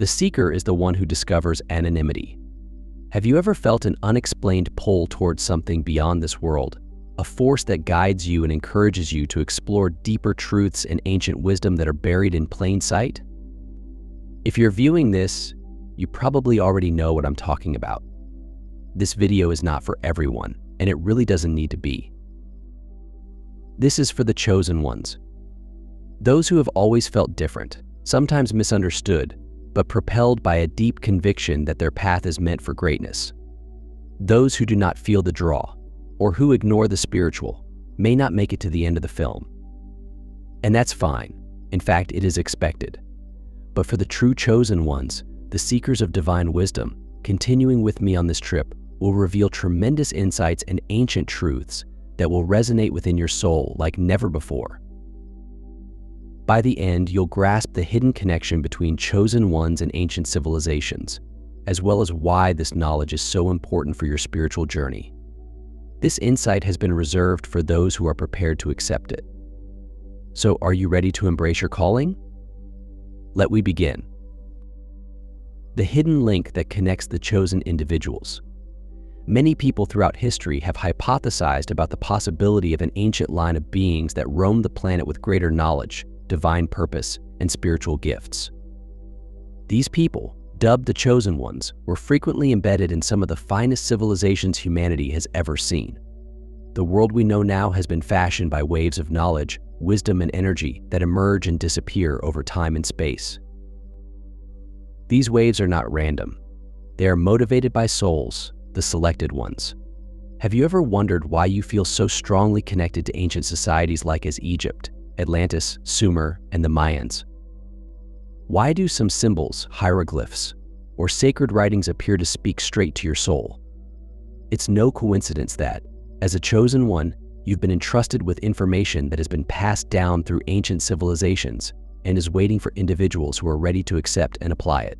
The seeker is the one who discovers anonymity. Have you ever felt an unexplained pull towards something beyond this world, a force that guides you and encourages you to explore deeper truths and ancient wisdom that are buried in plain sight? If you're viewing this, you probably already know what I'm talking about. This video is not for everyone, and it really doesn't need to be. This is for the chosen ones. Those who have always felt different, sometimes misunderstood, but propelled by a deep conviction that their path is meant for greatness. Those who do not feel the draw, or who ignore the spiritual, may not make it to the end of the film. And that's fine. In fact, it is expected. But for the true chosen ones, the seekers of divine wisdom, continuing with me on this trip will reveal tremendous insights and ancient truths that will resonate within your soul like never before. By the end, you'll grasp the hidden connection between chosen ones and ancient civilizations, as well as why this knowledge is so important for your spiritual journey. This insight has been reserved for those who are prepared to accept it. So, are you ready to embrace your calling? Let we begin. The hidden link that connects the chosen individuals. Many people throughout history have hypothesized about the possibility of an ancient line of beings that roam the planet with greater knowledge, divine purpose, and spiritual gifts. These people, dubbed the chosen ones, were frequently embedded in some of the finest civilizations humanity has ever seen. The world we know now has been fashioned by waves of knowledge, wisdom, and energy that emerge and disappear over time and space. These waves are not random. They are motivated by souls, the selected ones. Have you ever wondered why you feel so strongly connected to ancient societies like as Egypt, Atlantis, Sumer, and the Mayans? Why do some symbols, hieroglyphs, or sacred writings appear to speak straight to your soul? It's no coincidence that, as a chosen one, you've been entrusted with information that has been passed down through ancient civilizations and is waiting for individuals who are ready to accept and apply it.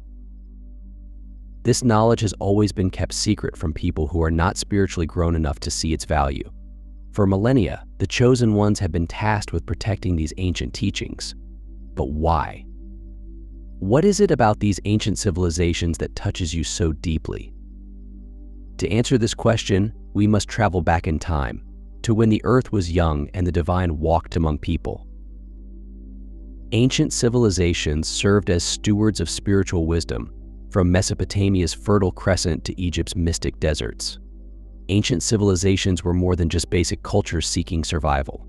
This knowledge has always been kept secret from people who are not spiritually grown enough to see its value. For millennia, the chosen ones have been tasked with protecting these ancient teachings. But why? What is it about these ancient civilizations that touches you so deeply? To answer this question, we must travel back in time, to when the earth was young and the divine walked among people. Ancient civilizations served as stewards of spiritual wisdom, from Mesopotamia's Fertile Crescent to Egypt's mystic deserts. Ancient civilizations were more than just basic cultures seeking survival.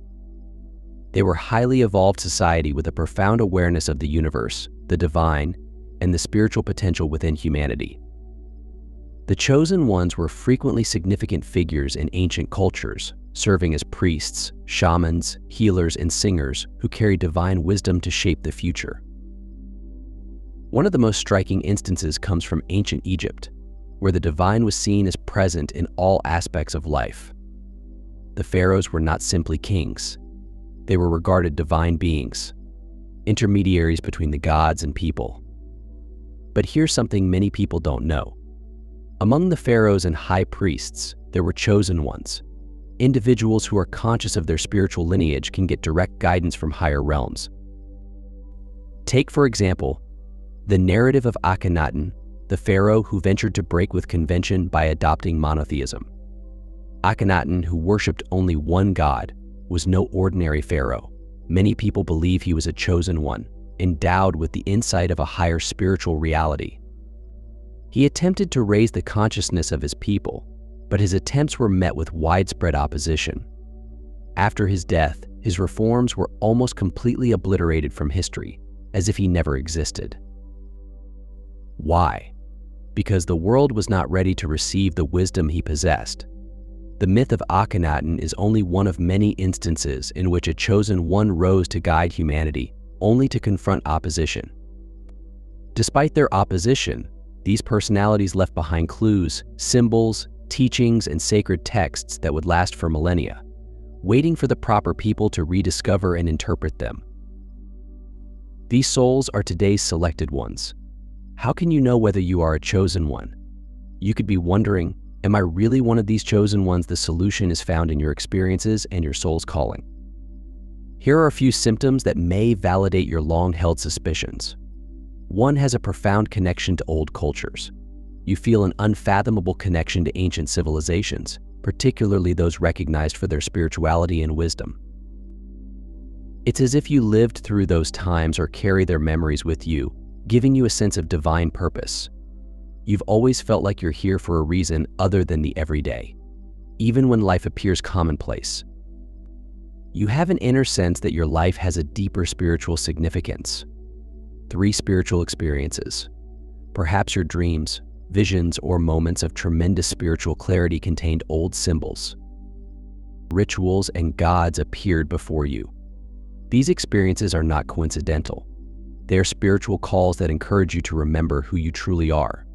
They were highly evolved society with a profound awareness of the universe, the divine, and the spiritual potential within humanity. The chosen ones were frequently significant figures in ancient cultures, serving as priests, shamans, healers, and singers who carried divine wisdom to shape the future. One of the most striking instances comes from ancient Egypt, where the divine was seen as present in all aspects of life. The pharaohs were not simply kings. They were regarded divine beings, intermediaries between the gods and people. But here's something many people don't know. Among the pharaohs and high priests, there were chosen ones. Individuals who are conscious of their spiritual lineage can get direct guidance from higher realms. Take, for example, the narrative of Akhenaten, the pharaoh who ventured to break with convention by adopting monotheism. Akhenaten, who worshipped only one god, was no ordinary pharaoh. Many people believe he was a chosen one, endowed with the insight of a higher spiritual reality. He attempted to raise the consciousness of his people, but his attempts were met with widespread opposition. After his death, his reforms were almost completely obliterated from history, as if he never existed. Why? Because the world was not ready to receive the wisdom he possessed. The myth of Akhenaten is only one of many instances in which a chosen one rose to guide humanity, only to confront opposition. Despite their opposition, these personalities left behind clues, symbols, teachings, and sacred texts that would last for millennia, waiting for the proper people to rediscover and interpret them. These souls are today's selected ones. How can you know whether you are a chosen one? You could be wondering, am I really one of these chosen ones? The solution is found in your experiences and your soul's calling. Here are a few symptoms that may validate your long-held suspicions. One has a profound connection to old cultures. You feel an unfathomable connection to ancient civilizations, particularly those recognized for their spirituality and wisdom. It's as if you lived through those times or carry their memories with you, giving you a sense of divine purpose. You've always felt like you're here for a reason other than the everyday, even when life appears commonplace. You have an inner sense that your life has a deeper spiritual significance. 3 spiritual experiences. Perhaps your dreams, visions, or moments of tremendous spiritual clarity contained old symbols. Rituals and gods appeared before you. These experiences are not coincidental. They are spiritual calls that encourage you to remember who you truly are.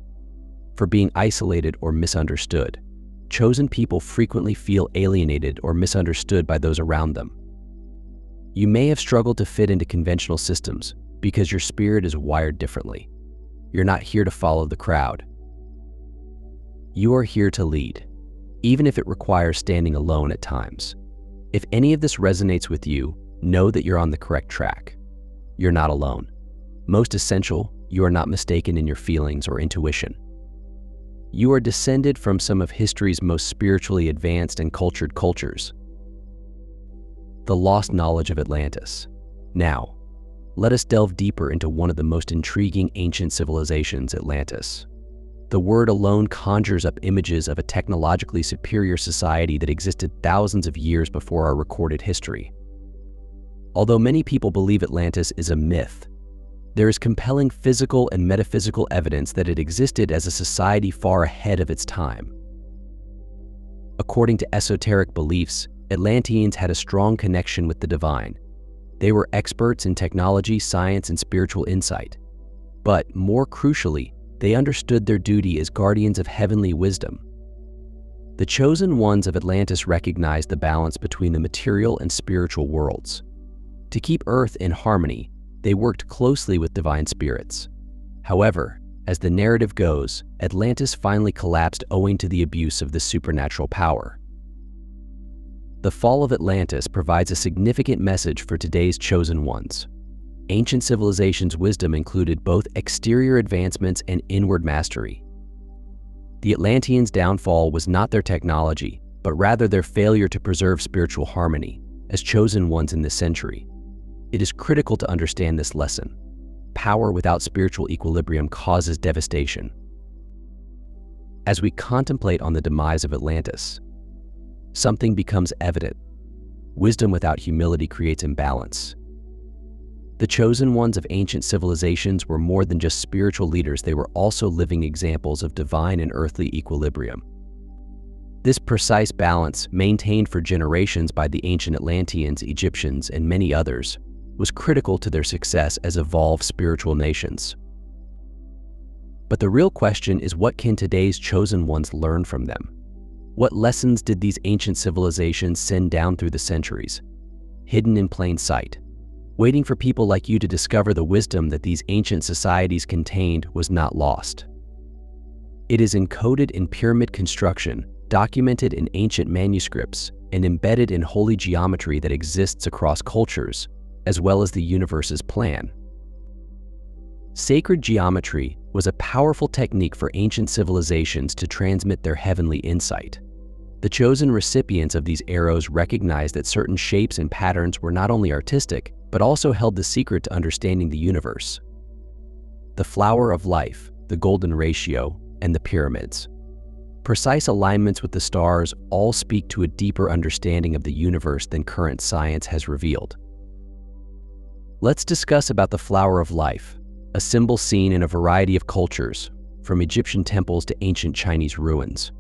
For being isolated or misunderstood, chosen people frequently feel alienated or misunderstood by those around them. You may have struggled to fit into conventional systems because your spirit is wired differently. You're not here to follow the crowd. You are here to lead, even if it requires standing alone at times. If any of this resonates with you, know that you're on the correct track. You're not alone. Most essential, you are not mistaken in your feelings or intuition. You are descended from some of history's most spiritually advanced and cultured cultures. The lost knowledge of Atlantis. Now, let us delve deeper into one of the most intriguing ancient civilizations, Atlantis. The word alone conjures up images of a technologically superior society that existed thousands of years before our recorded history. Although many people believe Atlantis is a myth, there is compelling physical and metaphysical evidence that it existed as a society far ahead of its time. According to esoteric beliefs, Atlanteans had a strong connection with the divine. They were experts in technology, science, and spiritual insight. But more crucially, they understood their duty as guardians of heavenly wisdom. The chosen ones of Atlantis recognized the balance between the material and spiritual worlds. To keep Earth in harmony, they worked closely with divine spirits. However, as the narrative goes, Atlantis finally collapsed owing to the abuse of this supernatural power. The fall of Atlantis provides a significant message for today's chosen ones. Ancient civilizations' wisdom included both exterior advancements and inward mastery. The Atlanteans' downfall was not their technology, but rather their failure to preserve spiritual harmony, as chosen ones in this century. It is critical to understand this lesson. Power without spiritual equilibrium causes devastation. As we contemplate on the demise of Atlantis, something becomes evident. Wisdom without humility creates imbalance. The chosen ones of ancient civilizations were more than just spiritual leaders, they were also living examples of divine and earthly equilibrium. This precise balance, maintained for generations by the ancient Atlanteans, Egyptians, and many others, was critical to their success as evolved spiritual nations. But the real question is, what can today's chosen ones learn from them? What lessons did these ancient civilizations send down through the centuries, hidden in plain sight? Waiting for people like you to discover the wisdom that these ancient societies contained was not lost. It is encoded in pyramid construction, documented in ancient manuscripts, and embedded in holy geometry that exists across cultures, as well as the universe's plan. Sacred geometry was a powerful technique for ancient civilizations to transmit their heavenly insight. The chosen recipients of these arrows recognized that certain shapes and patterns were not only artistic, but also held the secret to understanding the universe. The flower of life, the golden ratio, and the pyramids. Precise alignments with the stars all speak to a deeper understanding of the universe than current science has revealed. Let's discuss about the flower of life, a symbol seen in a variety of cultures, from Egyptian temples to ancient Chinese ruins.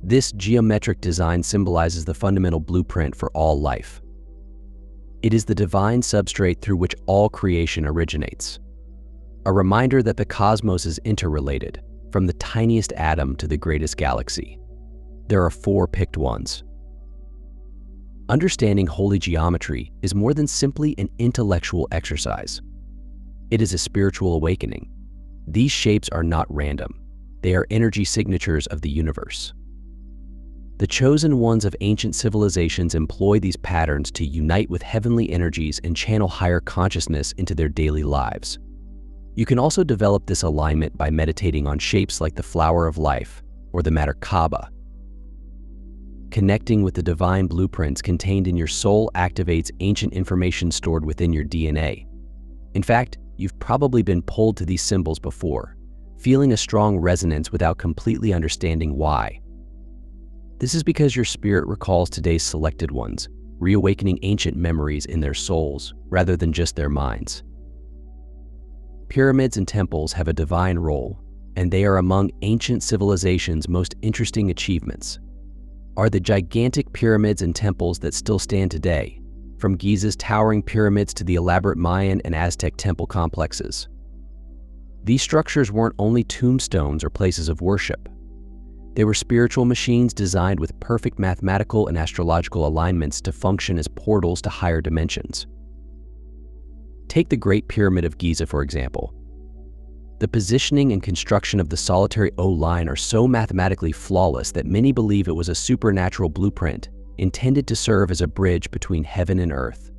This geometric design symbolizes the fundamental blueprint for all life. It is the divine substrate through which all creation originates. A reminder that the cosmos is interrelated, from the tiniest atom to the greatest galaxy. There are 4 picked ones. Understanding holy geometry is more than simply an intellectual exercise. It is a spiritual awakening. These shapes are not random. They are energy signatures of the universe. The chosen ones of ancient civilizations employ these patterns to unite with heavenly energies and channel higher consciousness into their daily lives. You can also develop this alignment by meditating on shapes like the flower of life or the matter Kaaba. Connecting with the divine blueprints contained in your soul activates ancient information stored within your DNA. In fact, you've probably been pulled to these symbols before, feeling a strong resonance without completely understanding why. This is because your spirit recalls today's selected ones, reawakening ancient memories in their souls rather than just their minds. Pyramids and temples have a divine role, and they are among ancient civilizations' most interesting achievements. Are the gigantic pyramids and temples that still stand today, from Giza's towering pyramids to the elaborate Mayan and Aztec temple complexes. These structures weren't only tombstones or places of worship. They were spiritual machines designed with perfect mathematical and astrological alignments to function as portals to higher dimensions. Take the Great Pyramid of Giza, for example. The positioning and construction of the solitary O line are so mathematically flawless that many believe it was a supernatural blueprint intended to serve as a bridge between heaven and earth.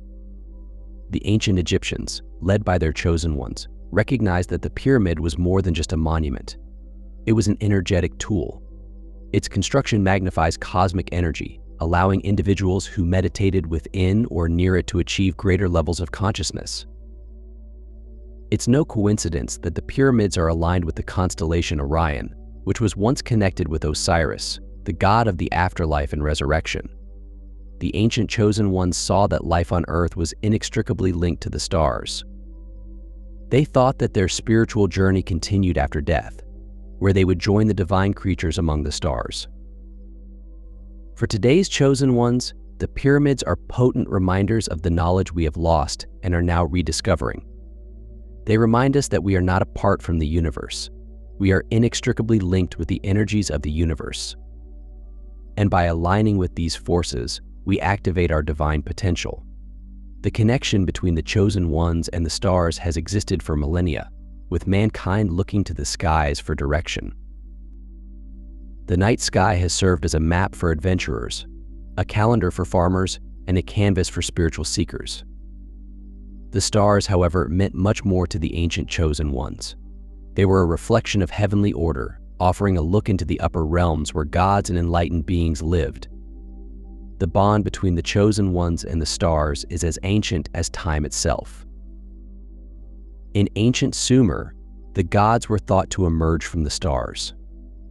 The ancient Egyptians, led by their chosen ones, recognized that the pyramid was more than just a monument. It was an energetic tool. Its construction magnifies cosmic energy, allowing individuals who meditated within or near it to achieve greater levels of consciousness. It's no coincidence that the pyramids are aligned with the constellation Orion, which was once connected with Osiris, the god of the afterlife and resurrection. The ancient chosen ones saw that life on Earth was inextricably linked to the stars. They thought that their spiritual journey continued after death, where they would join the divine creatures among the stars. For today's chosen ones, the pyramids are potent reminders of the knowledge we have lost and are now rediscovering. They remind us that we are not apart from the universe. We are inextricably linked with the energies of the universe. And by aligning with these forces, we activate our divine potential. The connection between the chosen ones and the stars has existed for millennia, with mankind looking to the skies for direction. The night sky has served as a map for adventurers, a calendar for farmers, and a canvas for spiritual seekers. The stars, however, meant much more to the ancient chosen ones. They were a reflection of heavenly order, offering a look into the upper realms where gods and enlightened beings lived. The bond between the chosen ones and the stars is as ancient as time itself. In ancient Sumer, the gods were thought to emerge from the stars.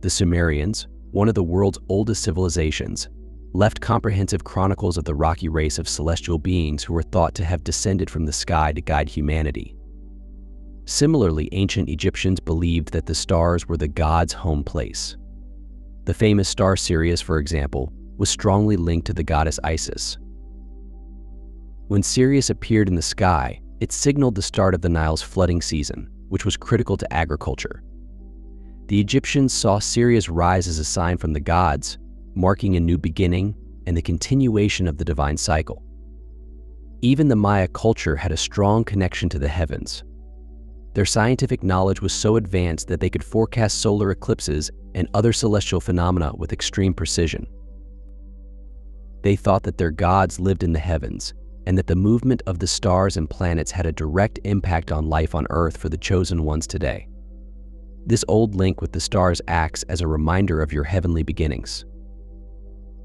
The Sumerians, one of the world's oldest civilizations, left comprehensive chronicles of the rocky race of celestial beings who were thought to have descended from the sky to guide humanity. Similarly, ancient Egyptians believed that the stars were the gods' home place. The famous star Sirius, for example, was strongly linked to the goddess Isis. When Sirius appeared in the sky, it signaled the start of the Nile's flooding season, which was critical to agriculture. The Egyptians saw Sirius rise as a sign from the gods, marking a new beginning and the continuation of the divine cycle. Even the Maya culture had a strong connection to the heavens. Their scientific knowledge was so advanced that they could forecast solar eclipses and other celestial phenomena with extreme precision. They thought that their gods lived in the heavens and that the movement of the stars and planets had a direct impact on life on Earth for the chosen ones today. This old link with the stars acts as a reminder of your heavenly beginnings.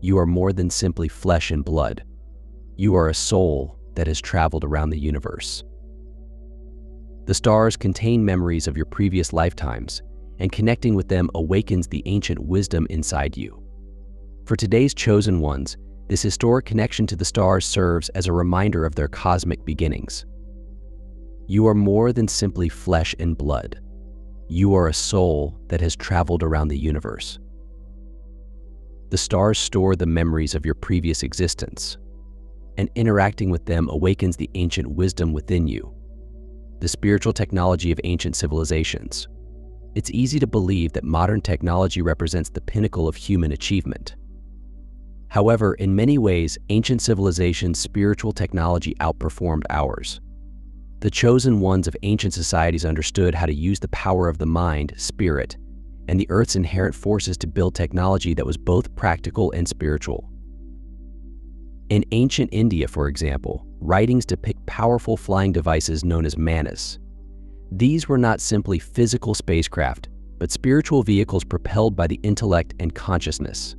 You are more than simply flesh and blood. You are a soul that has traveled around the universe. The stars contain memories of your previous lifetimes, and connecting with them awakens the ancient wisdom inside you. For today's chosen ones, this historic connection to the stars serves as a reminder of their cosmic beginnings. You are more than simply flesh and blood. You are a soul that has traveled around the universe. The stars store the memories of your previous existence, and interacting with them awakens the ancient wisdom within you, the spiritual technology of ancient civilizations. It's easy to believe that modern technology represents the pinnacle of human achievement. However, in many ways, ancient civilizations' spiritual technology outperformed ours. The chosen ones of ancient societies understood how to use the power of the mind, spirit, and the Earth's inherent forces to build technology that was both practical and spiritual. In ancient India, for example, writings depict powerful flying devices known as manas. These were not simply physical spacecraft, but spiritual vehicles propelled by the intellect and consciousness.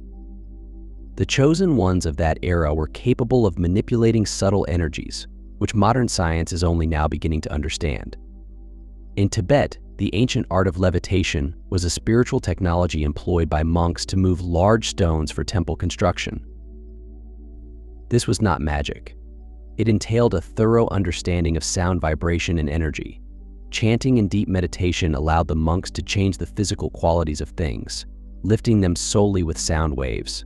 The chosen ones of that era were capable of manipulating subtle energies, which modern science is only now beginning to understand. In Tibet, the ancient art of levitation was a spiritual technology employed by monks to move large stones for temple construction. This was not magic. It entailed a thorough understanding of sound vibration and energy. Chanting and deep meditation allowed the monks to change the physical qualities of things, lifting them solely with sound waves.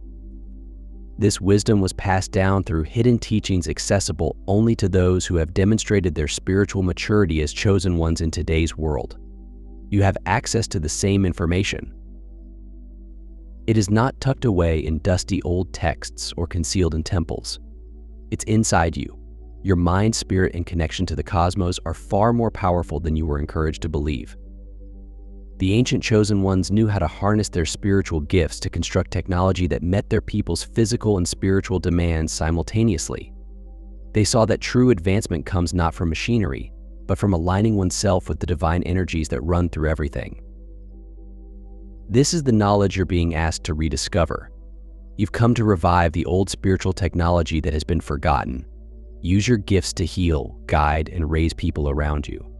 This wisdom was passed down through hidden teachings accessible only to those who have demonstrated their spiritual maturity as chosen ones in today's world. You have access to the same information. It is not tucked away in dusty old texts or concealed in temples. It's inside you. Your mind, spirit, and connection to the cosmos are far more powerful than you were encouraged to believe. The ancient chosen ones knew how to harness their spiritual gifts to construct technology that met their people's physical and spiritual demands simultaneously. They saw that true advancement comes not from machinery, but from aligning oneself with the divine energies that run through everything. This is the knowledge you're being asked to rediscover. You've come to revive the old spiritual technology that has been forgotten. Use your gifts to heal, guide, and raise people around you.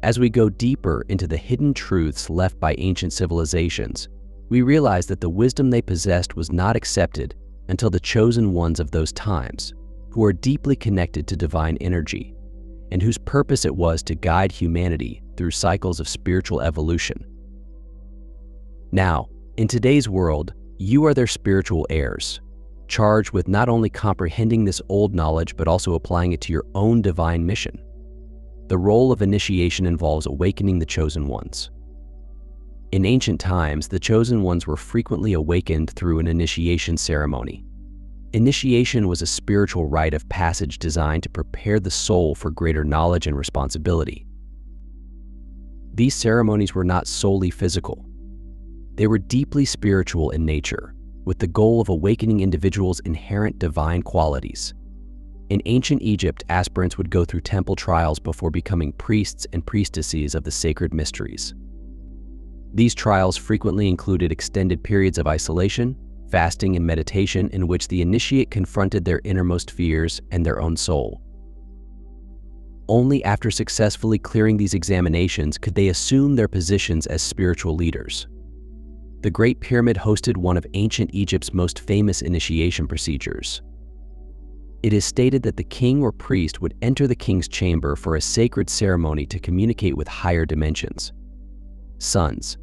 As we go deeper into the hidden truths left by ancient civilizations, we realize that the wisdom they possessed was not accepted until the chosen ones of those times, who are deeply connected to divine energy, and whose purpose it was to guide humanity through cycles of spiritual evolution. Now, in today's world, you are their spiritual heirs, charged with not only comprehending this old knowledge but also applying it to your own divine mission. The role of initiation involves awakening the chosen ones. In ancient times, the chosen ones were frequently awakened through an initiation ceremony. Initiation was a spiritual rite of passage designed to prepare the soul for greater knowledge and responsibility. These ceremonies were not solely physical. They were deeply spiritual in nature, with the goal of awakening individuals' inherent divine qualities. In ancient Egypt, aspirants would go through temple trials before becoming priests and priestesses of the sacred mysteries. These trials frequently included extended periods of isolation, fasting, and meditation in which the initiate confronted their innermost fears and their own soul. Only after successfully clearing these examinations could they assume their positions as spiritual leaders. The Great Pyramid hosted one of ancient Egypt's most famous initiation procedures. It is stated that the king or priest would enter the king's chamber for a sacred ceremony to communicate with higher dimensions. Sons.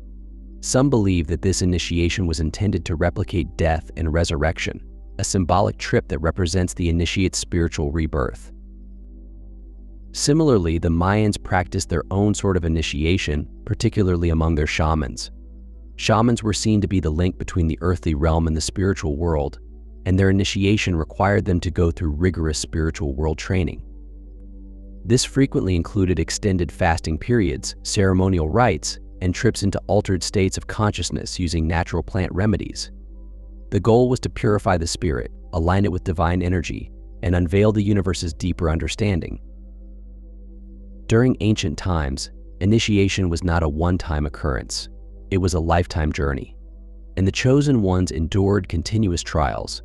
Some believe that this initiation was intended to replicate death and resurrection, a symbolic trip that represents the initiate's spiritual rebirth. Similarly, the Mayans practiced their own sort of initiation, particularly among their shamans. Shamans were seen to be the link between the earthly realm and the spiritual world, and their initiation required them to go through rigorous spiritual world training. This frequently included extended fasting periods, ceremonial rites, and trips into altered states of consciousness using natural plant remedies. The goal was to purify the spirit, align it with divine energy, and unveil the universe's deeper understanding. During ancient times, initiation was not a one-time occurrence. It was a lifetime journey, and the chosen ones endured continuous trials.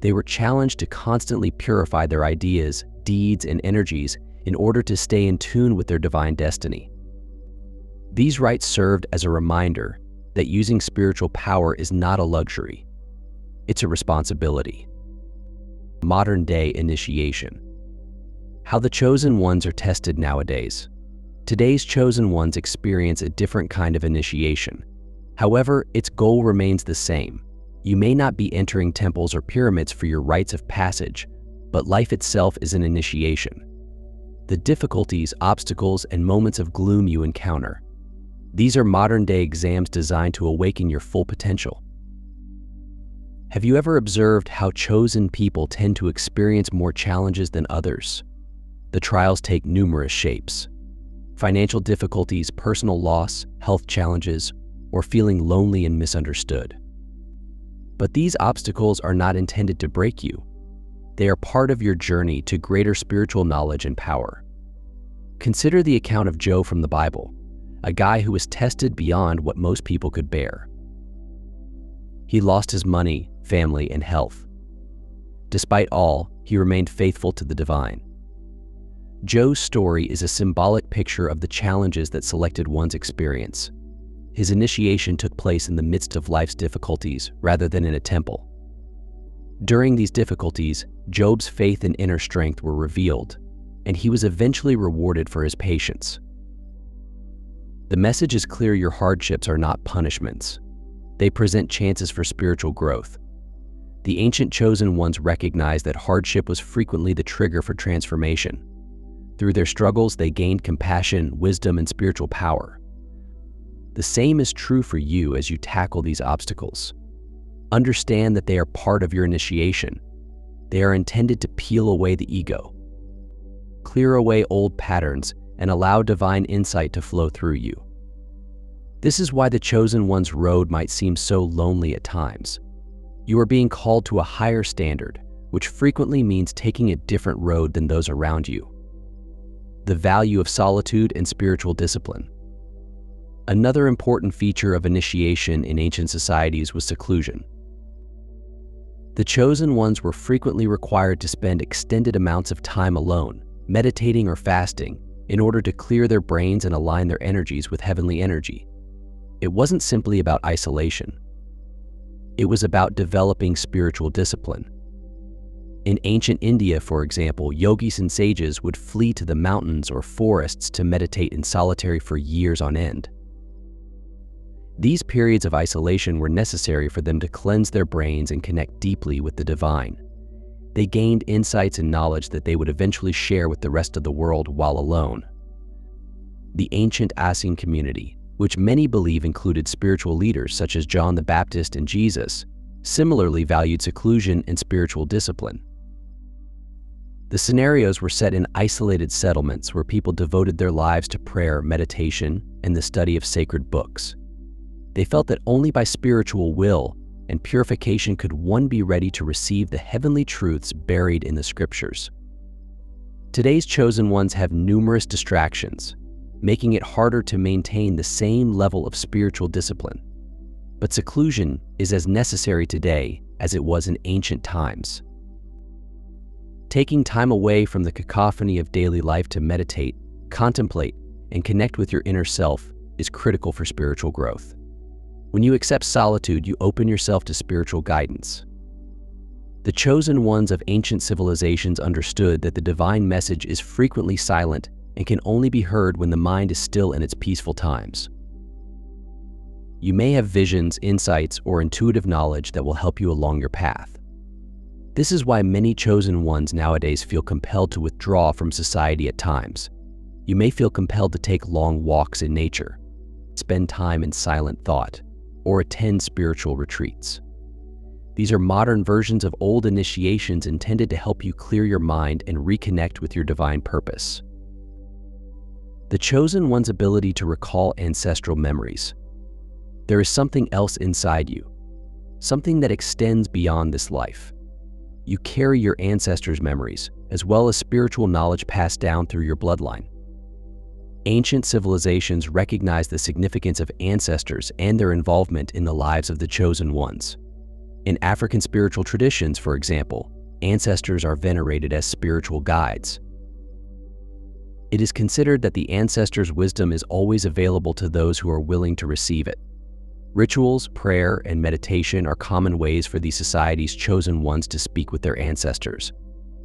They were challenged to constantly purify their ideas, deeds, and energies in order to stay in tune with their divine destiny. These rites served as a reminder that using spiritual power is not a luxury. It's a responsibility. Modern-day initiation. How the chosen ones are tested nowadays. Today's chosen ones experience a different kind of initiation. However, its goal remains the same. You may not be entering temples or pyramids for your rites of passage, but life itself is an initiation. The difficulties, obstacles, and moments of gloom you encounter. These are modern-day exams designed to awaken your full potential. Have you ever observed how chosen people tend to experience more challenges than others? The trials take numerous shapes. Financial difficulties, personal loss, health challenges, or feeling lonely and misunderstood. But these obstacles are not intended to break you. They are part of your journey to greater spiritual knowledge and power. Consider the account of Job from the Bible, a guy who was tested beyond what most people could bear. He lost his money, family, and health. Despite all, he remained faithful to the divine. Job's story is a symbolic picture of the challenges that selected ones experience. His initiation took place in the midst of life's difficulties rather than in a temple. During these difficulties, Job's faith and inner strength were revealed, and he was eventually rewarded for his patience. The message is clear: your hardships are not punishments. They present chances for spiritual growth. The ancient chosen ones recognized that hardship was frequently the trigger for transformation. Through their struggles, they gained compassion, wisdom, and spiritual power. The same is true for you as you tackle these obstacles. Understand that they are part of your initiation. They are intended to peel away the ego, clear away old patterns, and allow divine insight to flow through you. This is why the chosen one's road might seem so lonely at times. You are being called to a higher standard, which frequently means taking a different road than those around you. The value of solitude and spiritual discipline. Another important feature of initiation in ancient societies was seclusion. The chosen ones were frequently required to spend extended amounts of time alone, meditating or fasting, in order to clear their brains and align their energies with heavenly energy. It wasn't simply about isolation. It was about developing spiritual discipline. In ancient India, for example, yogis and sages would flee to the mountains or forests to meditate in solitary for years on end. These periods of isolation were necessary for them to cleanse their brains and connect deeply with the divine. They gained insights and knowledge that they would eventually share with the rest of the world while alone. The ancient Assyrian community, which many believe included spiritual leaders such as John the Baptist and Jesus, similarly valued seclusion and spiritual discipline. The scenarios were set in isolated settlements where people devoted their lives to prayer, meditation, and the study of sacred books. They felt that only by spiritual will and purification could one be ready to receive the heavenly truths buried in the scriptures. Today's chosen ones have numerous distractions, making it harder to maintain the same level of spiritual discipline. But seclusion is as necessary today as it was in ancient times. Taking time away from the cacophony of daily life to meditate, contemplate, and connect with your inner self is critical for spiritual growth. When you accept solitude, you open yourself to spiritual guidance. The chosen ones of ancient civilizations understood that the divine message is frequently silent and can only be heard when the mind is still in its peaceful times. You may have visions, insights, or intuitive knowledge that will help you along your path. This is why many chosen ones nowadays feel compelled to withdraw from society at times. You may feel compelled to take long walks in nature, spend time in silent thought, or attend spiritual retreats. These are modern versions of old initiations intended to help you clear your mind and reconnect with your divine purpose. The chosen one's ability to recall ancestral memories. There is something else inside you, something that extends beyond this life. You carry your ancestors' memories, as well as spiritual knowledge passed down through your bloodline. Ancient civilizations recognized the significance of ancestors and their involvement in the lives of the chosen ones. In African spiritual traditions, for example, ancestors are venerated as spiritual guides. It is considered that the ancestors' wisdom is always available to those who are willing to receive it. Rituals, prayer, and meditation are common ways for these societies' chosen ones to speak with their ancestors,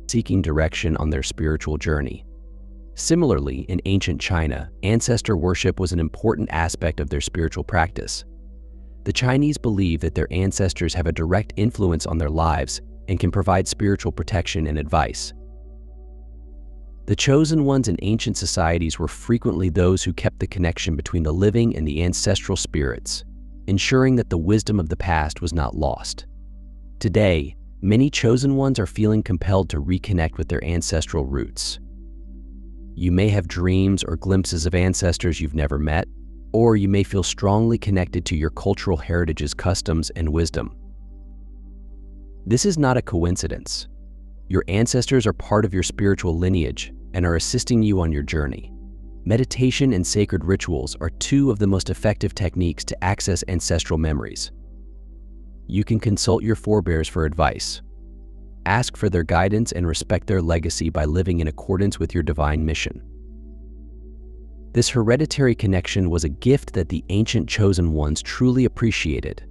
seeking direction on their spiritual journey. Similarly, in ancient China, ancestor worship was an important aspect of their spiritual practice. The Chinese believe that their ancestors have a direct influence on their lives and can provide spiritual protection and advice. The chosen ones in ancient societies were frequently those who kept the connection between the living and the ancestral spirits, ensuring that the wisdom of the past was not lost. Today, many chosen ones are feeling compelled to reconnect with their ancestral roots. You may have dreams or glimpses of ancestors you've never met, or you may feel strongly connected to your cultural heritage's customs and wisdom. This is not a coincidence. Your ancestors are part of your spiritual lineage and are assisting you on your journey. Meditation and sacred rituals are two of the most effective techniques to access ancestral memories. You can consult your forebears for advice. Ask for their guidance and respect their legacy by living in accordance with your divine mission. This hereditary connection was a gift that the ancient chosen ones truly appreciated.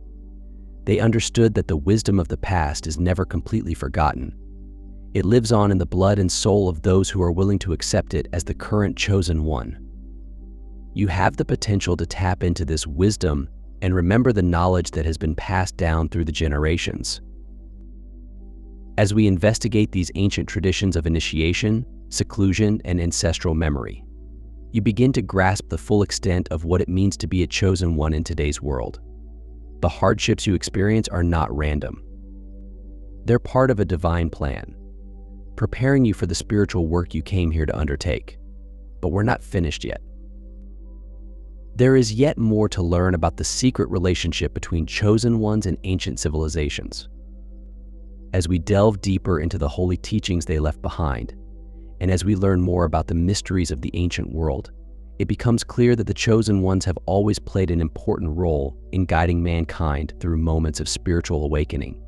They understood that the wisdom of the past is never completely forgotten. It lives on in the blood and soul of those who are willing to accept it as the current chosen one. You have the potential to tap into this wisdom and remember the knowledge that has been passed down through the generations. As we investigate these ancient traditions of initiation, seclusion, and ancestral memory, you begin to grasp the full extent of what it means to be a chosen one in today's world. The hardships you experience are not random. They're part of a divine plan, preparing you for the spiritual work you came here to undertake. But we're not finished yet. There is yet more to learn about the secret relationship between chosen ones and ancient civilizations. As we delve deeper into the holy teachings they left behind, and as we learn more about the mysteries of the ancient world, it becomes clear that the chosen ones have always played an important role in guiding mankind through moments of spiritual awakening.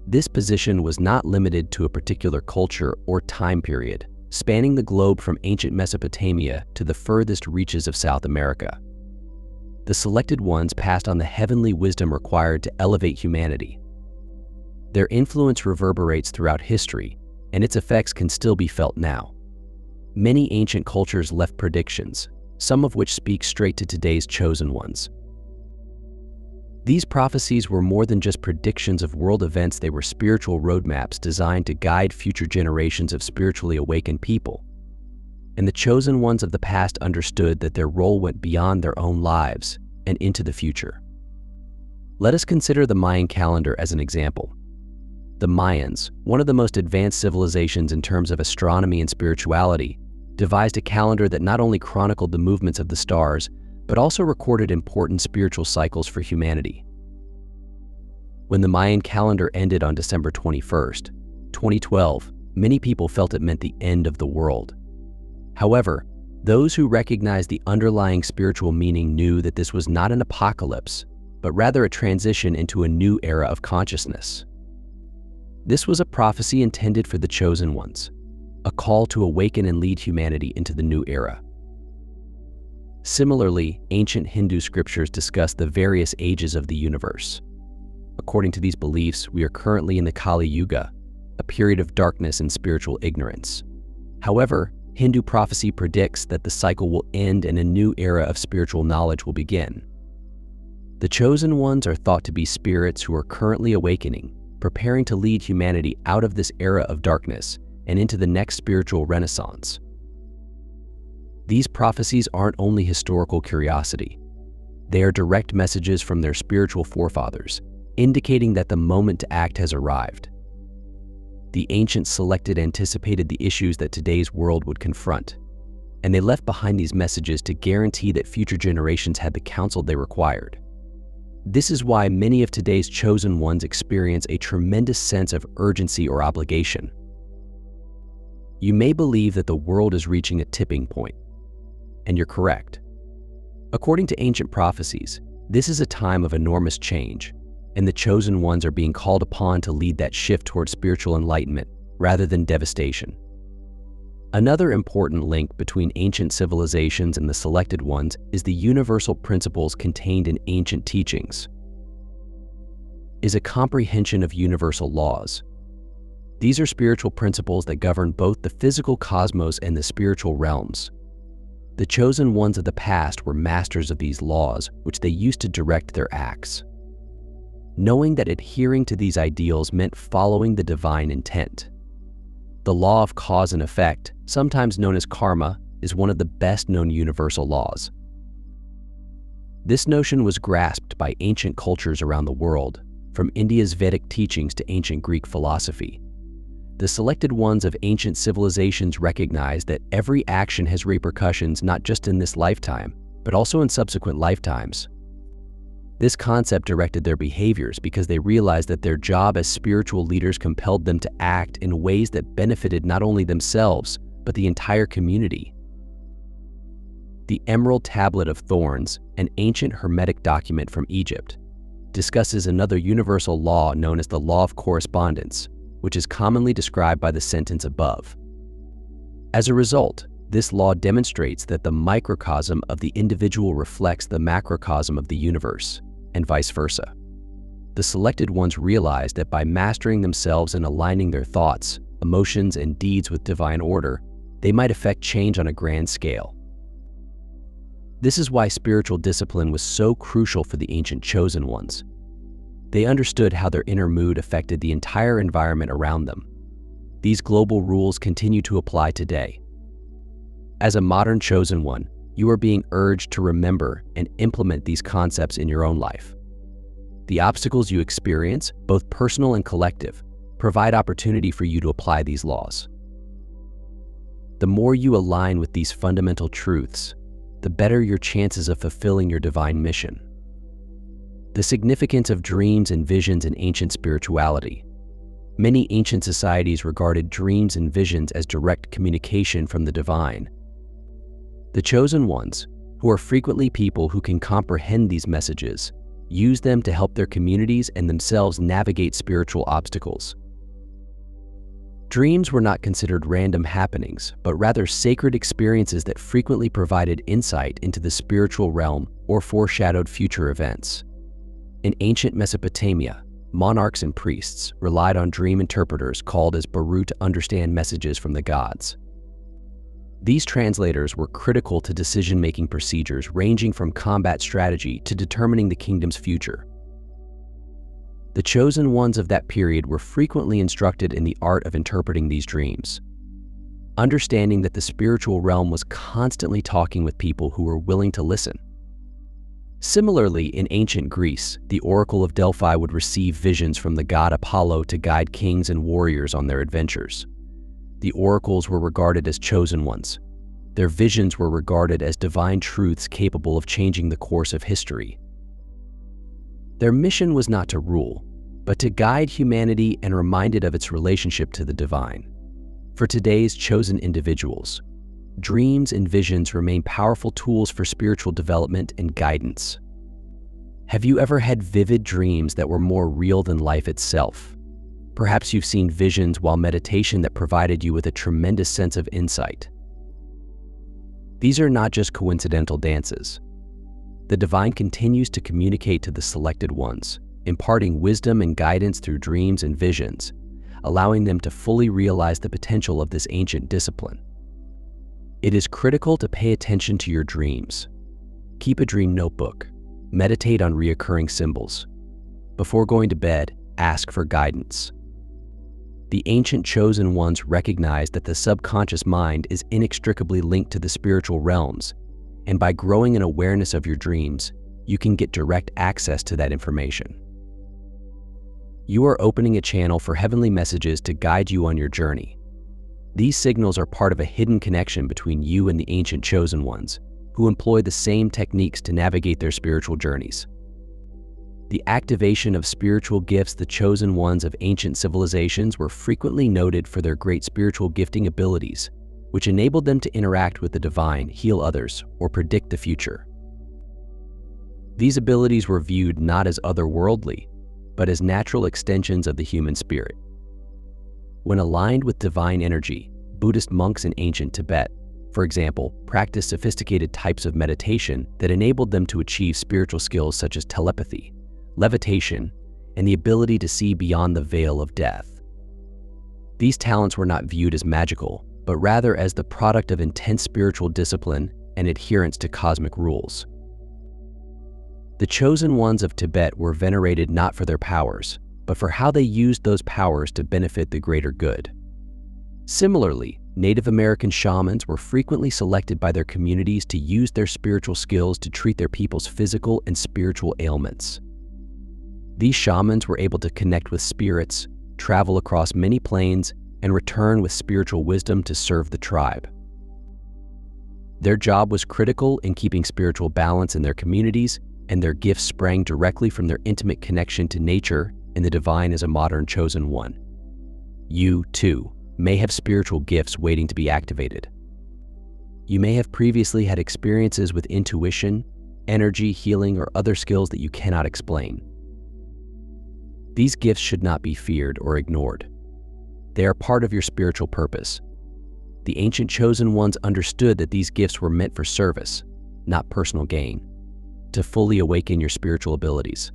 This position was not limited to a particular culture or time period, spanning the globe from ancient Mesopotamia to the furthest reaches of South America. The selected ones passed on the heavenly wisdom required to elevate humanity. Their influence reverberates throughout history, and its effects can still be felt now. Many ancient cultures left predictions, some of which speak straight to today's chosen ones. These prophecies were more than just predictions of world events. They were spiritual roadmaps designed to guide future generations of spiritually awakened people. And the chosen ones of the past understood that their role went beyond their own lives and into the future. Let us consider the Mayan calendar as an example. The Mayans, one of the most advanced civilizations in terms of astronomy and spirituality, devised a calendar that not only chronicled the movements of the stars, but also recorded important spiritual cycles for humanity. When the Mayan calendar ended on December 21st, 2012, many people felt it meant the end of the world. However, those who recognized the underlying spiritual meaning knew that this was not an apocalypse, but rather a transition into a new era of consciousness. This was a prophecy intended for the chosen ones, a call to awaken and lead humanity into the new era. Similarly, ancient Hindu scriptures discuss the various ages of the universe. According to these beliefs, we are currently in the Kali Yuga, a period of darkness and spiritual ignorance. However, Hindu prophecy predicts that the cycle will end and a new era of spiritual knowledge will begin. The chosen ones are thought to be spirits who are currently awakening, preparing to lead humanity out of this era of darkness and into the next spiritual renaissance. These prophecies aren't only historical curiosity. They are direct messages from their spiritual forefathers, indicating that the moment to act has arrived. The ancients selected anticipated the issues that today's world would confront, and they left behind these messages to guarantee that future generations had the counsel they required. This is why many of today's chosen ones experience a tremendous sense of urgency or obligation. You may believe that the world is reaching a tipping point, and you're correct. According to ancient prophecies, this is a time of enormous change, and the chosen ones are being called upon to lead that shift towards spiritual enlightenment rather than devastation. Another important link between ancient civilizations and the selected ones is the universal principles contained in ancient teachings. Is a comprehension of universal laws. These are spiritual principles that govern both the physical cosmos and the spiritual realms. The chosen ones of the past were masters of these laws, which they used to direct their acts. Knowing that adhering to these ideals meant following the divine intent. The law of cause and effect, sometimes known as karma, is one of the best-known universal laws. This notion was grasped by ancient cultures around the world, from India's Vedic teachings to ancient Greek philosophy. The selected ones of ancient civilizations recognized that every action has repercussions not just in this lifetime, but also in subsequent lifetimes. This concept directed their behaviors because they realized that their job as spiritual leaders compelled them to act in ways that benefited not only themselves, but the entire community. The Emerald Tablet of Thorns, an ancient Hermetic document from Egypt, discusses another universal law known as the law of correspondence, which is commonly described by the sentence above. As a result, this law demonstrates that the microcosm of the individual reflects the macrocosm of the universe, and vice versa. The selected ones realize that by mastering themselves and aligning their thoughts, emotions, and deeds with divine order, they might affect change on a grand scale. This is why spiritual discipline was so crucial for the ancient chosen ones. They understood how their inner mood affected the entire environment around them. These global rules continue to apply today. As a modern chosen one, you are being urged to remember and implement these concepts in your own life. The obstacles you experience, both personal and collective, provide opportunity for you to apply these laws. The more you align with these fundamental truths, the better your chances of fulfilling your divine mission. The significance of dreams and visions in ancient spirituality. Many ancient societies regarded dreams and visions as direct communication from the divine. The chosen ones, who are frequently people who can comprehend these messages, use them to help their communities and themselves navigate spiritual obstacles. Dreams were not considered random happenings, but rather sacred experiences that frequently provided insight into the spiritual realm or foreshadowed future events. In ancient Mesopotamia, monarchs and priests relied on dream interpreters called as baru to understand messages from the gods. These translators were critical to decision-making procedures ranging from combat strategy to determining the kingdom's future. The chosen ones of that period were frequently instructed in the art of interpreting these dreams, understanding that the spiritual realm was constantly talking with people who were willing to listen. Similarly, in ancient Greece, the Oracle of Delphi would receive visions from the god Apollo to guide kings and warriors on their adventures. The oracles were regarded as chosen ones. Their visions were regarded as divine truths capable of changing the course of history. Their mission was not to rule, but to guide humanity and remind it of its relationship to the divine. For today's chosen individuals, dreams and visions remain powerful tools for spiritual development and guidance. Have you ever had vivid dreams that were more real than life itself? Perhaps you've seen visions while meditation that provided you with a tremendous sense of insight. These are not just coincidental dances. The divine continues to communicate to the selected ones, imparting wisdom and guidance through dreams and visions, allowing them to fully realize the potential of this ancient discipline. It is critical to pay attention to your dreams. Keep a dream notebook. Meditate on recurring symbols. Before going to bed, ask for guidance. The ancient chosen ones recognized that the subconscious mind is inextricably linked to the spiritual realms, and by growing an awareness of your dreams, you can get direct access to that information. You are opening a channel for heavenly messages to guide you on your journey. These signals are part of a hidden connection between you and the ancient chosen ones, who employ the same techniques to navigate their spiritual journeys. The activation of spiritual gifts. The chosen ones of ancient civilizations were frequently noted for their great spiritual gifting abilities, which enabled them to interact with the divine, heal others, or predict the future. These abilities were viewed not as otherworldly, but as natural extensions of the human spirit. When aligned with divine energy, Buddhist monks in ancient Tibet, for example, practiced sophisticated types of meditation that enabled them to achieve spiritual skills such as telepathy, levitation, and the ability to see beyond the veil of death. These talents were not viewed as magical, but rather as the product of intense spiritual discipline and adherence to cosmic rules. The chosen ones of Tibet were venerated not for their powers, but for how they used those powers to benefit the greater good. Similarly, Native American shamans were frequently selected by their communities to use their spiritual skills to treat their people's physical and spiritual ailments. These shamans were able to connect with spirits, travel across many planes, and return with spiritual wisdom to serve the tribe. Their job was critical in keeping spiritual balance in their communities, and their gifts sprang directly from their intimate connection to nature and the divine as a modern chosen one. You, too, may have spiritual gifts waiting to be activated. You may have previously had experiences with intuition, energy, healing, or other skills that you cannot explain. These gifts should not be feared or ignored. They are part of your spiritual purpose. The ancient chosen ones understood that these gifts were meant for service, not personal gain, to fully awaken your spiritual abilities.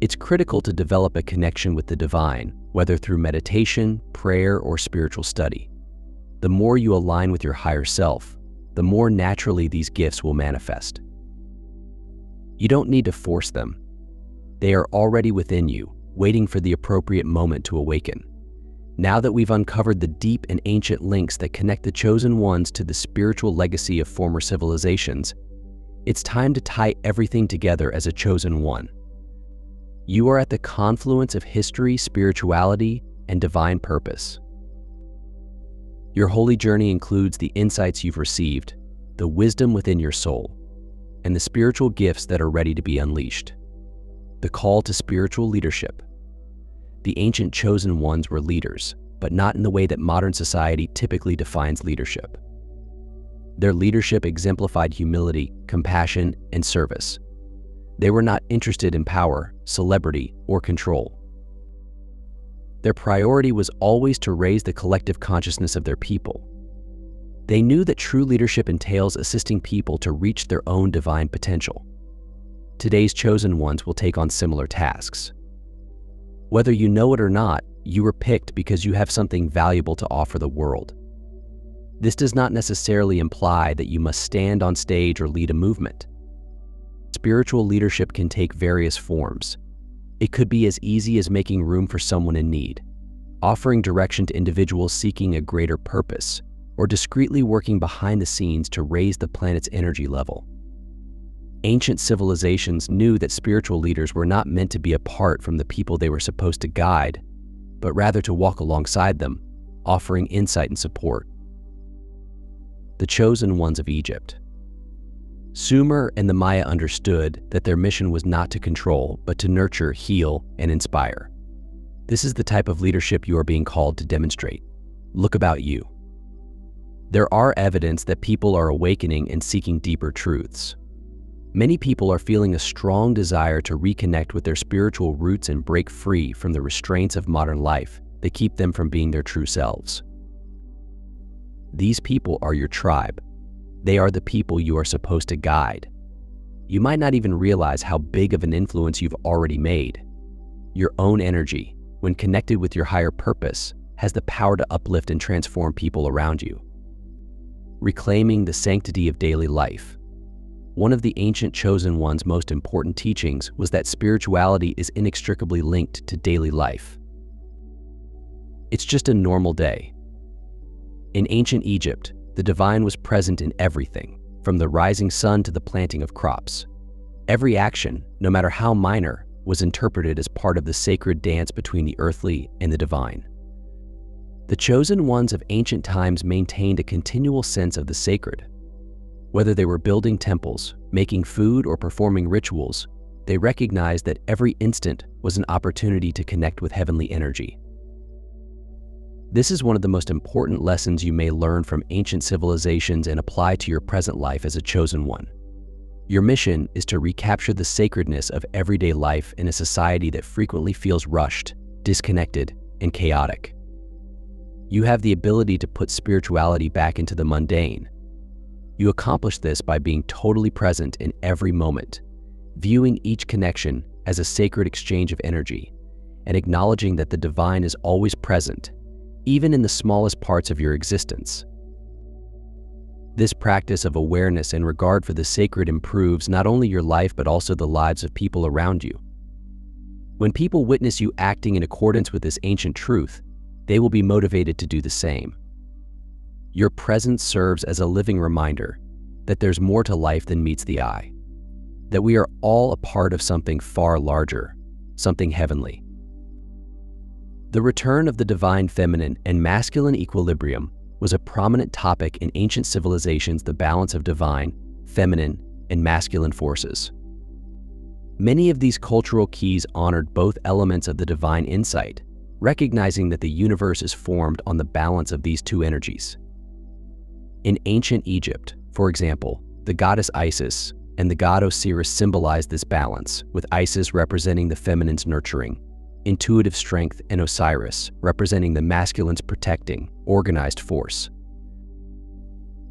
It's critical to develop a connection with the divine, whether through meditation, prayer, or spiritual study. The more you align with your higher self, the more naturally these gifts will manifest. You don't need to force them. They are already within you, waiting for the appropriate moment to awaken. Now that we've uncovered the deep and ancient links that connect the chosen ones to the spiritual legacy of former civilizations, it's time to tie everything together as a chosen one. You are at the confluence of history, spirituality, and divine purpose. Your holy journey includes the insights you've received, the wisdom within your soul, and the spiritual gifts that are ready to be unleashed. The call to spiritual leadership. The ancient chosen ones were leaders, but not in the way that modern society typically defines leadership. Their leadership exemplified humility, compassion, and service. They were not interested in power, celebrity, or control. Their priority was always to raise the collective consciousness of their people. They knew that true leadership entails assisting people to reach their own divine potential. Today's chosen ones will take on similar tasks. Whether you know it or not, you were picked because you have something valuable to offer the world. This does not necessarily imply that you must stand on stage or lead a movement. Spiritual leadership can take various forms. It could be as easy as making room for someone in need, offering direction to individuals seeking a greater purpose, or discreetly working behind the scenes to raise the planet's energy level. Ancient civilizations knew that spiritual leaders were not meant to be apart from the people they were supposed to guide, but rather to walk alongside them, offering insight and support. The chosen ones of Egypt. Sumer and the Maya understood that their mission was not to control, but to nurture, heal, and inspire. This is the type of leadership you are being called to demonstrate. Look about you. There are evidence that people are awakening and seeking deeper truths. Many people are feeling a strong desire to reconnect with their spiritual roots and break free from the restraints of modern life that keep them from being their true selves. These people are your tribe. They are the people you are supposed to guide. You might not even realize how big of an influence you've already made. Your own energy, when connected with your higher purpose, has the power to uplift and transform people around you. Reclaiming the sanctity of daily life. One of the ancient chosen one's most important teachings was that spirituality is inextricably linked to daily life. It's just a normal day. In ancient Egypt, the divine was present in everything, from the rising sun to the planting of crops. Every action, no matter how minor, was interpreted as part of the sacred dance between the earthly and the divine. The chosen ones of ancient times maintained a continual sense of the sacred. Whether they were building temples, making food, or performing rituals, they recognized that every instant was an opportunity to connect with heavenly energy. This is one of the most important lessons you may learn from ancient civilizations and apply to your present life as a chosen one. Your mission is to recapture the sacredness of everyday life in a society that frequently feels rushed, disconnected, and chaotic. You have the ability to put spirituality back into the mundane. You accomplish this by being totally present in every moment, viewing each connection as a sacred exchange of energy, and acknowledging that the divine is always present, even in the smallest parts of your existence. This practice of awareness and regard for the sacred improves not only your life but also the lives of people around you. When people witness you acting in accordance with this ancient truth, they will be motivated to do the same. Your presence serves as a living reminder that there's more to life than meets the eye, that we are all a part of something far larger, something heavenly. The return of the divine feminine and masculine equilibrium was a prominent topic in ancient civilizations, the balance of divine, feminine, and masculine forces. Many of these cultural keys honored both elements of the divine insight, recognizing that the universe is formed on the balance of these two energies. In ancient Egypt, for example, the goddess Isis and the god Osiris symbolized this balance, with Isis representing the feminine's nurturing, intuitive strength, and Osiris representing the masculine's protecting, organized force.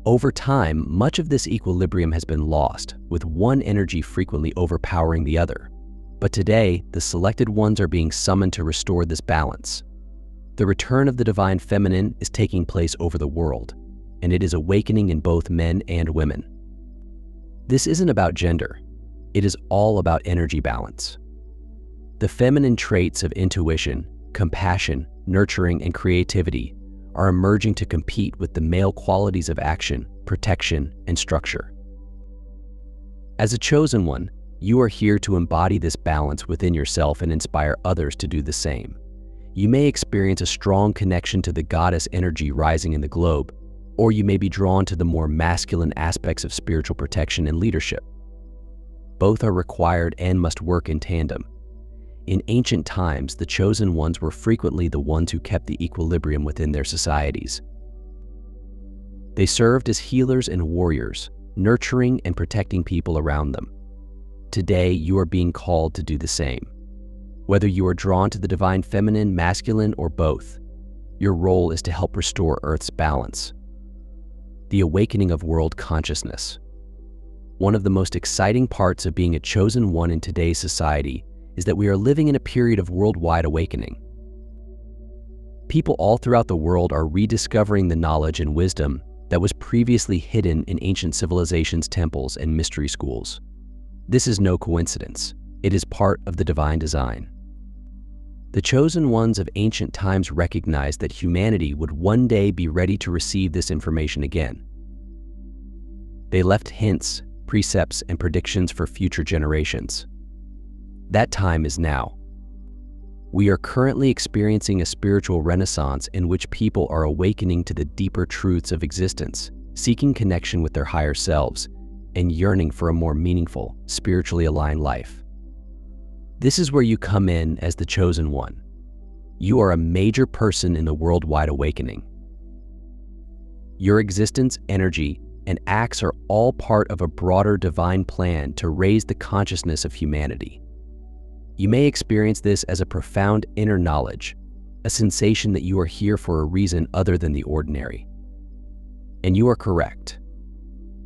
Over time, much of this equilibrium has been lost, with one energy frequently overpowering the other. But today, the selected ones are being summoned to restore this balance. The return of the divine feminine is taking place over the world, and it is awakening in both men and women. This isn't about gender. It is all about energy balance. The feminine traits of intuition, compassion, nurturing, and creativity are emerging to compete with the male qualities of action, protection, and structure. As a chosen one, you are here to embody this balance within yourself and inspire others to do the same. You may experience a strong connection to the goddess energy rising in the globe, or you may be drawn to the more masculine aspects of spiritual protection and leadership. Both are required and must work in tandem. In ancient times, the chosen ones were frequently the ones who kept the equilibrium within their societies. They served as healers and warriors, nurturing and protecting people around them. Today, you are being called to do the same. Whether you are drawn to the divine feminine, masculine, or both, your role is to help restore Earth's balance. The awakening of world consciousness. One of the most exciting parts of being a chosen one in today's society is that we are living in a period of worldwide awakening. People all throughout the world are rediscovering the knowledge and wisdom that was previously hidden in ancient civilizations' temples and mystery schools. This is no coincidence. It is part of the divine design. The chosen ones of ancient times recognized that humanity would one day be ready to receive this information again. They left hints, precepts, and predictions for future generations. That time is now. We are currently experiencing a spiritual renaissance in which people are awakening to the deeper truths of existence, seeking connection with their higher selves, and yearning for a more meaningful, spiritually aligned life. This is where you come in as the chosen one. You are a major person in the worldwide awakening. Your existence, energy, and acts are all part of a broader divine plan to raise the consciousness of humanity. You may experience this as a profound inner knowledge, a sensation that you are here for a reason other than the ordinary. And you are correct.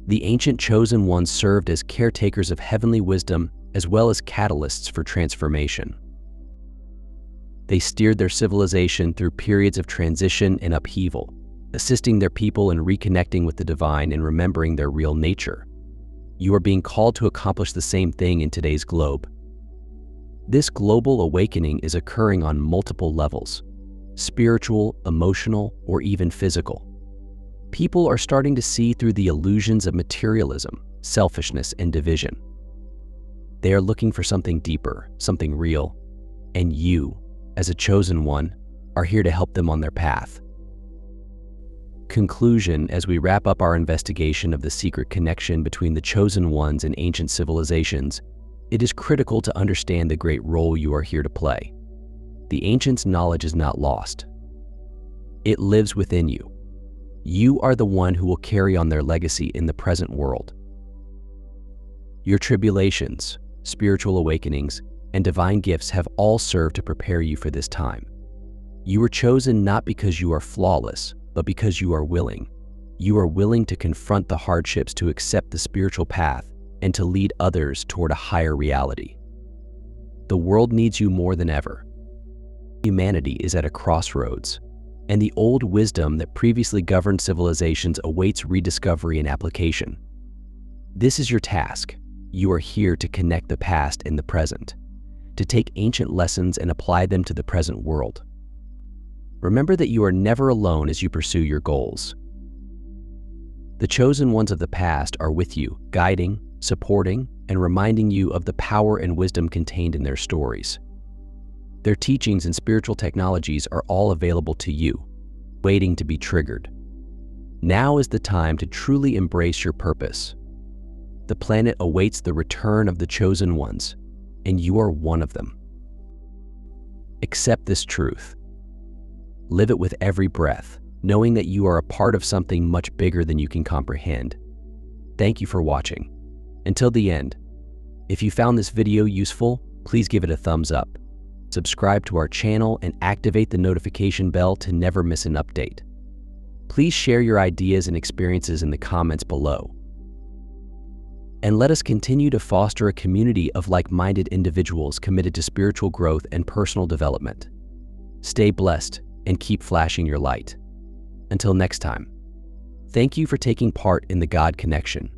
The ancient chosen ones served as caretakers of heavenly wisdom as well as catalysts for transformation. They steered their civilization through periods of transition and upheaval, assisting their people in reconnecting with the divine and remembering their real nature. You are being called to accomplish the same thing in today's globe. This global awakening is occurring on multiple levels: spiritual, emotional, or even physical. People are starting to see through the illusions of materialism, selfishness, and division. They are looking for something deeper, something real, and you, as a chosen one, are here to help them on their path. Conclusion: as we wrap up our investigation of the secret connection between the chosen ones and ancient civilizations, it is critical to understand the great role you are here to play. The ancients' knowledge is not lost. It lives within you. You are the one who will carry on their legacy in the present world. Your tribulations, spiritual awakenings, and divine gifts have all served to prepare you for this time. You were chosen not because you are flawless, but because you are willing. You are willing to confront the hardships, to accept the spiritual path, and to lead others toward a higher reality. The world needs you more than ever. Humanity is at a crossroads, and the old wisdom that previously governed civilizations awaits rediscovery and application. This is your task. You are here to connect the past and the present, to take ancient lessons and apply them to the present world. Remember that you are never alone as you pursue your goals. The chosen ones of the past are with you, guiding, supporting, and reminding you of the power and wisdom contained in their stories. Their teachings and spiritual technologies are all available to you, waiting to be triggered. Now is the time to truly embrace your purpose. The planet awaits the return of the chosen ones, and you are one of them. Accept this truth. Live it with every breath, knowing that you are a part of something much bigger than you can comprehend. Thank you for watching. Until the end, if you found this video useful, please give it a thumbs up. Subscribe to our channel and activate the notification bell to never miss an update. Please share your ideas and experiences in the comments below. And let us continue to foster a community of like-minded individuals committed to spiritual growth and personal development. Stay blessed and keep flashing your light. Until next time, thank you for taking part in the God Connection.